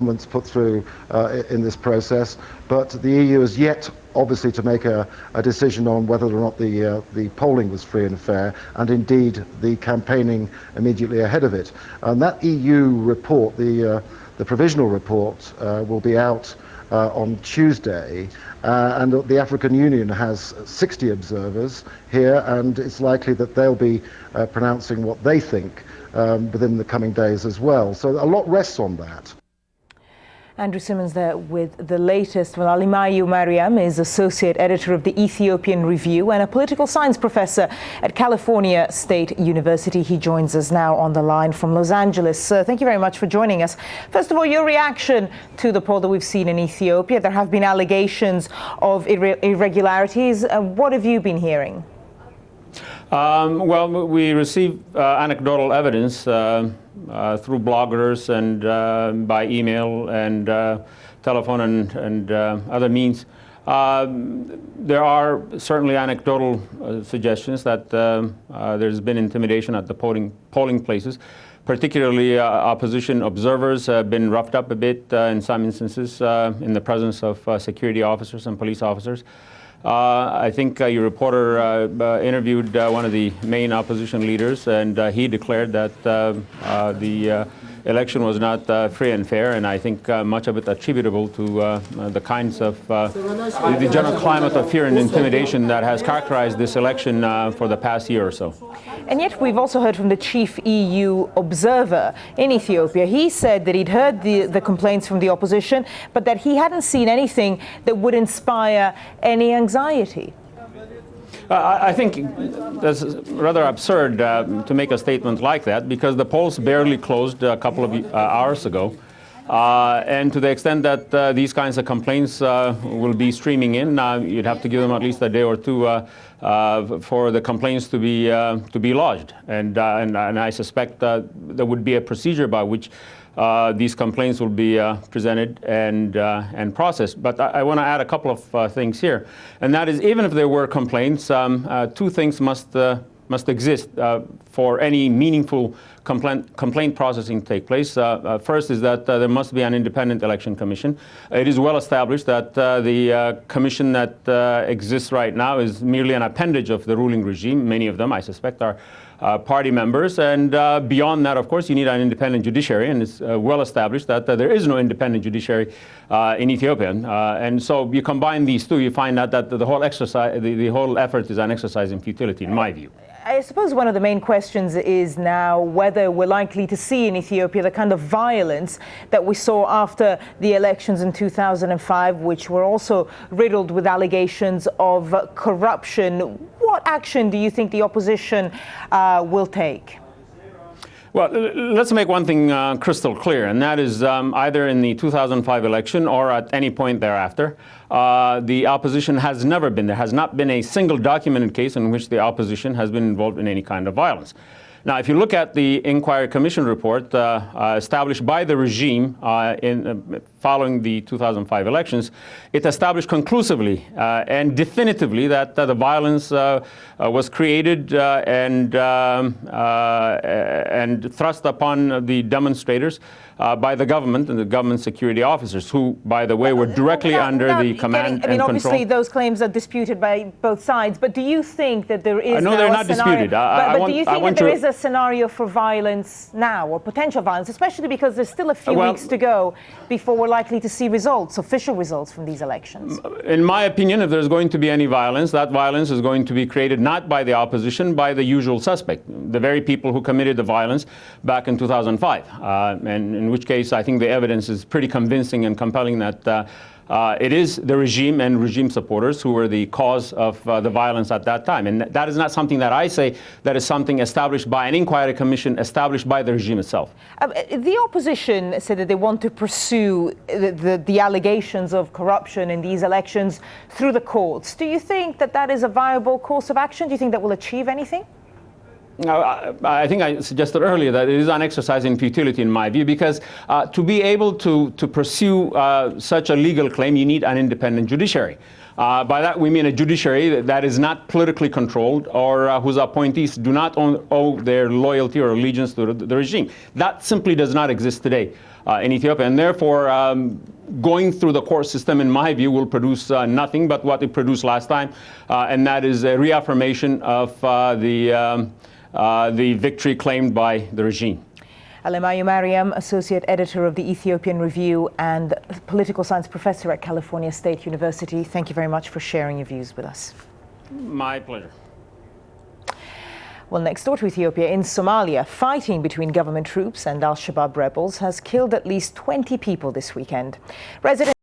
governments put through in this process, but the EU has yet obviously to make a decision on whether or not the polling was free and fair, and indeed the campaigning immediately ahead of it. And that EU report, the provisional report, will be out on Tuesday, and the African Union has 60 observers here, and it's likely that they'll be pronouncing what they think within the coming days as well. So a lot rests on that. Andrew Simmons there with the latest. Well, Alimayu Mariam is Associate Editor of the Ethiopian Review and a political science professor at California State University. He joins us now on the line from Los Angeles. Sir, thank you very much for joining us. First of all, your reaction to the poll that we've seen in Ethiopia. There have been allegations of irregularities. What have you been hearing? Well, we receive anecdotal evidence through bloggers and by email and telephone and other means. There are certainly anecdotal suggestions that there's been intimidation at the polling places. Particularly, opposition observers have been roughed up a bit in some instances in the presence of security officers and police officers. I think your reporter interviewed one of the main opposition leaders, and he declared that the election was not free and fair, and I think much of it attributable to the kinds of the general climate of fear and intimidation that has characterized this election for the past year or so. And yet we've also heard from the chief EU observer in Ethiopia. He said that he'd heard the complaints from the opposition, but that he hadn't seen anything that would inspire any anxiety. I think that's rather absurd to make a statement like that, because the polls barely closed a couple of hours ago. And to the extent that these kinds of complaints will be streaming in, you'd have to give them at least a day or two for the complaints to be lodged. And I suspect there would be a procedure by which these complaints will be presented and processed. But I want to add a couple of things here, and that is, even if there were complaints, two things must exist for any meaningful complaint processing to take place. First is that there must be an independent election commission. It is well established that the commission that exists right now is merely an appendage of the ruling regime. Many of them, I suspect, are party members, and beyond that, of course, you need an independent judiciary, and it's well established that there is no independent judiciary in Ethiopia. And so you combine these two, you find out that the whole exercise, the whole effort is an exercise in futility, in my view. I suppose one of the main questions is now whether we're likely to see in Ethiopia the kind of violence that we saw after the elections in 2005, which were also riddled with allegations of corruption. What action do you think the opposition will take? Well, let's make one thing crystal clear, and that is either in the 2005 election or at any point thereafter, the opposition has never been, there has not been a single documented case in which the opposition has been involved in any kind of violence. Now, if you look at the Inquiry Commission report established by the regime following the 2005 elections, it established conclusively and definitively that the violence was created and thrust upon the demonstrators by the government and the government security officers, who, by the way, were directly under the command and control. Obviously, those claims are disputed by both sides, but do you think that there is no, they're not disputed. But do you think that there is a scenario for violence now, or potential violence, especially because there's still a few weeks to go before we're likely to see results, official results from these elections? In my opinion, if there's going to be any violence, that violence is going to be created not by the opposition, by the usual suspect, the very people who committed the violence back in 2005. And in which case, I think the evidence is pretty convincing and compelling that it is the regime and regime supporters who were the cause of the violence at that time. And that is not something that I say. That is something established by an inquiry commission established by the regime itself. The opposition said that they want to pursue the allegations of corruption in these elections through the courts. Do you think that that is a viable course of action? Do you think that will achieve anything? I think I suggested earlier that it is an exercise in futility, in my view, because to be able to pursue such a legal claim, you need an independent judiciary. By that we mean a judiciary that is not politically controlled, or whose appointees do not owe their loyalty or allegiance to the regime. That simply does not exist today. in Ethiopia. And therefore, going through the court system, in my view, will produce nothing but what it produced last time, and that is a reaffirmation of the victory claimed by the regime. Alemayehu Mariam, Associate Editor of the Ethiopian Review and Political Science Professor at California State University, thank you very much for sharing your views with us. My pleasure. Well, next door to Ethiopia, in Somalia, fighting between government troops and al-Shabaab rebels has killed at least 20 people this weekend. Residents